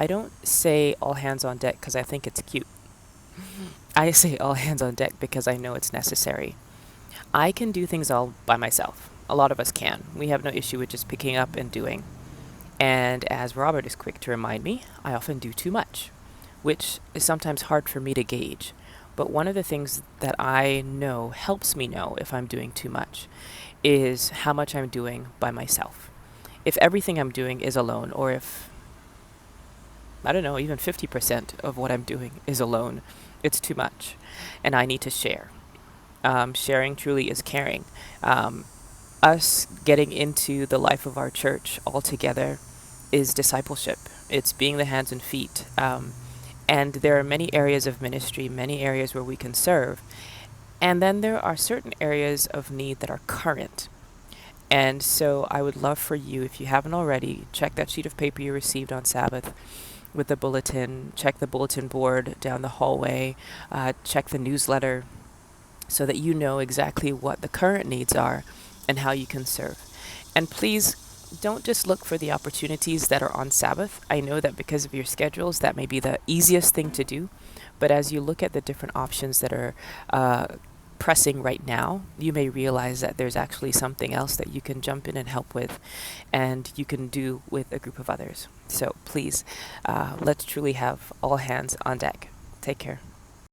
I don't say all hands on deck because I think it's cute. I say all hands on deck because I know it's necessary. I can do things all by myself. A lot of us can. We have no issue with just picking up and doing. And as Robert is quick to remind me, I often do too much, which is sometimes hard for me to gauge. But one of the things that I know helps me know if I'm doing too much is how much I'm doing by myself. If everything I'm doing is alone, or if, I don't know, even 50% of what I'm doing is alone, it's too much. And I need to share. Sharing truly is caring. Um, us getting into the life of our church all together is discipleship. It's being the hands and feet. And there are many areas of ministry, many areas where we can serve. And then there are certain areas of need that are current. And so I would love for you, if you haven't already, check that sheet of paper you received on Sabbath with the bulletin, check the bulletin board down the hallway, check the newsletter so that you know exactly what the current needs are and how you can serve. And please don't just look for the opportunities that are on Sabbath. I know that because of your schedules, that may be the easiest thing to do. But as you look at the different options that are pressing right now, you may realize that there's actually something else that you can jump in and help with, and you can do with a group of others. So please, let's truly have all hands on deck. Take care.